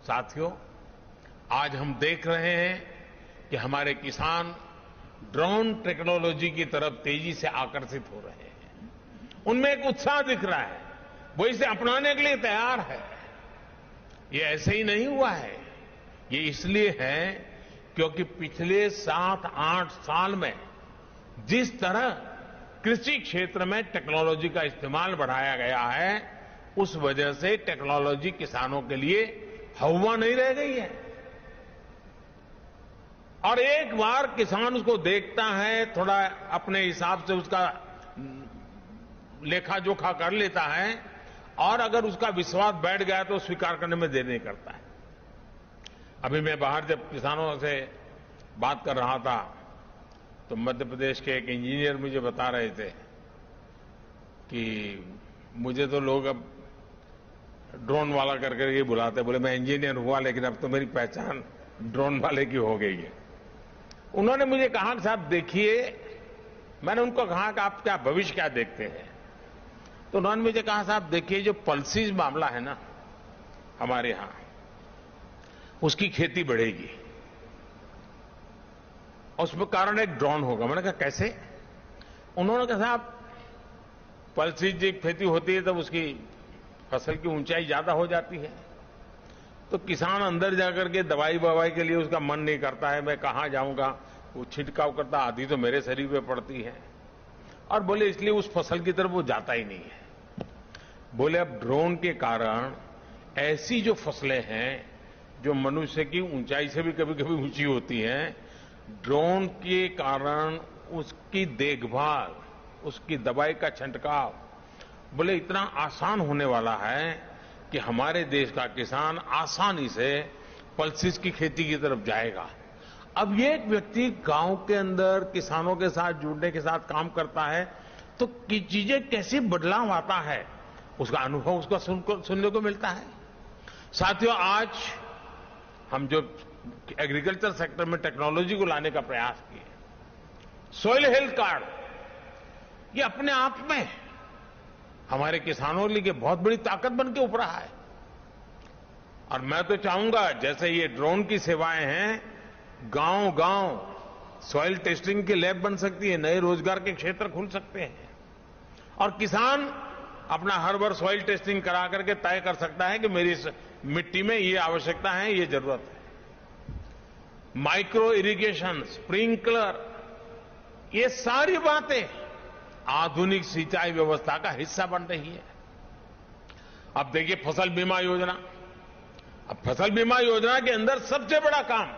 साथियों, आज हम देख रहे हैं कि हमारे किसान ड्रोन टेक्नोलॉजी की तरफ तेजी से आकर्षित हो रहे हैं। उनमें एक उत्साह दिख रहा है, वो इसे अपनाने के लिए तैयार है। ये ऐसे ही नहीं हुआ है, ये इसलिए है क्योंकि पिछले 7-8 साल में जिस तरह कृषि क्षेत्र में टेक्नोलॉजी का इस्तेमाल बढ़ाया गया है, उस वजह से टेक्नोलॉजी किसानों के लिए हवा नहीं रह गई है। और एक बार किसान उसको देखता है, थोड़ा अपने हिसाब से उसका लेखा जोखा कर लेता है, और अगर उसका विश्वास बैठ गया तो स्वीकार करने में देर नहीं करता है। अभी मैं बाहर जब किसानों से बात कर रहा था तो मध्य प्रदेश के एक इंजीनियर मुझे बता रहे थे कि मुझे तो लोग अब ड्रोन वाला करके ये बुलाते, बोले मैं इंजीनियर हुआ लेकिन अब तो मेरी पहचान ड्रोन वाले की हो गई है। उन्होंने मुझे कहा कि साहब देखिए, मैंने उनको कहा कि आप क्या भविष्य क्या देखते हैं, तो उन्होंने मुझे कहा साहब देखिए, जो पल्सीज मामला है ना हमारे यहां, उसकी खेती बढ़ेगी और उसमें कारण एक ड्रोन होगा। मैंने कहा कैसे? उन्होंने कहा साहब पल्सीज की खेती होती है तब उसकी फसल की ऊंचाई ज्यादा हो जाती है, तो किसान अंदर जाकर के दवाई बवाई के लिए उसका मन नहीं करता है, मैं कहां जाऊंगा, वो छिड़काव करता, आधी तो मेरे शरीर पे पड़ती है, और बोले इसलिए उस फसल की तरफ वो जाता ही नहीं है। बोले अब ड्रोन के कारण ऐसी जो फसलें हैं जो मनुष्य की ऊंचाई से भी कभी कभी ऊंची होती हैं, ड्रोन के कारण उसकी देखभाल, उसकी दवाई का छिड़काव बोले इतना आसान होने वाला है कि हमारे देश का किसान आसानी से पल्सीज की खेती की तरफ जाएगा। अब ये एक व्यक्ति गांव के अंदर किसानों के साथ जुड़ने के साथ काम करता है तो चीजें कैसे बदलाव आता है, उसका अनुभव उसका सुनने को मिलता है। साथियों, आज हम जो एग्रीकल्चर सेक्टर में टेक्नोलॉजी को लाने का प्रयास किए, सॉइल हेल्थ कार्ड, ये अपने आप में हमारे किसानों के लिए बहुत बड़ी ताकत बन के उभरा है। और मैं तो चाहूंगा जैसे ये ड्रोन की सेवाएं हैं, गांव गांव सॉइल टेस्टिंग की लैब बन सकती है, नए रोजगार के क्षेत्र खुल सकते हैं, और किसान अपना हर वर्ष सॉइल टेस्टिंग करा करके तय कर सकता है कि मेरी मिट्टी में ये आवश्यकता है, ये जरूरत है। माइक्रो इरिगेशन, स्प्रिंकलर, ये सारी बातें आधुनिक सिंचाई व्यवस्था का हिस्सा बन रही है। अब देखिए फसल बीमा योजना, अब फसल बीमा योजना के अंदर सबसे बड़ा काम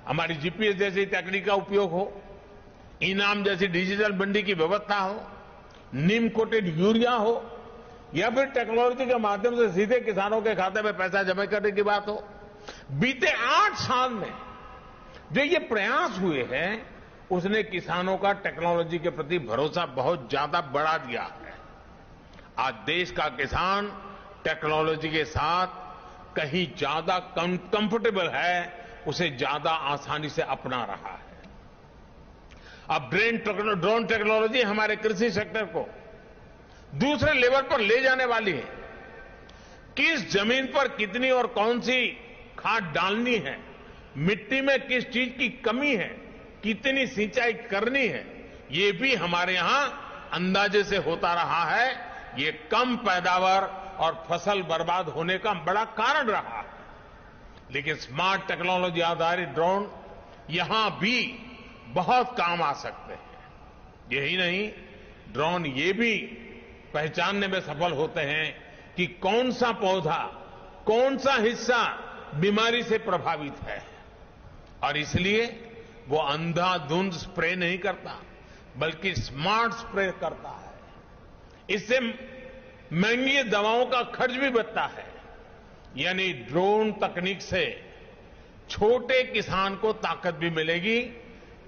हमारी जीपीएस जैसी तकनीक का उपयोग हो, इनाम जैसी डिजिटल मंडी की व्यवस्था हो, नीम कोटेड यूरिया हो, या फिर टेक्नोलॉजी के माध्यम से सीधे किसानों के खाते में पैसा जमा करने की बात हो। बीते 8 साल में जो ये प्रयास हुए हैं, उसने किसानों का टेक्नोलॉजी के प्रति भरोसा बहुत ज्यादा बढ़ा दिया है। आज देश का किसान टेक्नोलॉजी के साथ कहीं ज्यादा कंफर्टेबल है, उसे ज्यादा आसानी से अपना रहा है। अब ड्रोन टेक्नोलॉजी हमारे कृषि सेक्टर को दूसरे लेवल पर ले जाने वाली है। किस जमीन पर कितनी और कौन सी खाद डालनी है, मिट्टी में किस चीज की कमी है, कितनी सिंचाई करनी है, ये भी हमारे यहां अंदाजे से होता रहा है। ये कम पैदावार और फसल बर्बाद होने का बड़ा कारण रहा है। लेकिन स्मार्ट टेक्नोलॉजी आधारित ड्रोन यहां भी बहुत काम आ सकते हैं। यही नहीं, ड्रोन ये भी पहचानने में सफल होते हैं कि कौन सा पौधा, कौन सा हिस्सा बीमारी से प्रभावित है, और इसलिए वो अंधाधुंध स्प्रे नहीं करता, बल्कि स्मार्ट स्प्रे करता है। इससे महंगी दवाओं का खर्च भी बचता है। यानी ड्रोन तकनीक से छोटे किसान को ताकत भी मिलेगी,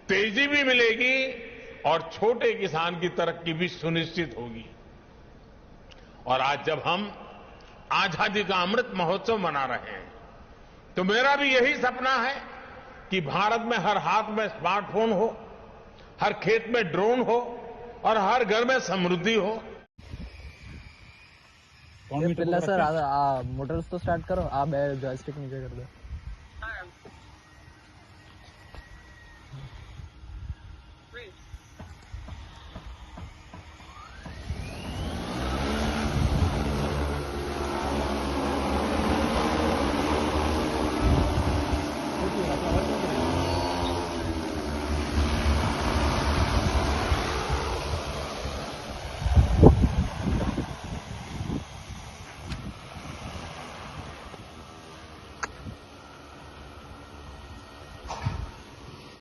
तेजी भी मिलेगी, और छोटे किसान की तरक्की भी सुनिश्चित होगी। और आज जब हम आजादी का अमृत महोत्सव मना रहे हैं, तो मेरा भी यही सपना है कि भारत में हर हाथ में स्मार्टफोन हो, हर खेत में ड्रोन हो, और हर घर में समृद्धि हो। ये पिल्ला सर मोटर्स तो स्टार्ट करो, आप जॉयस्टिक नीचे कर दो।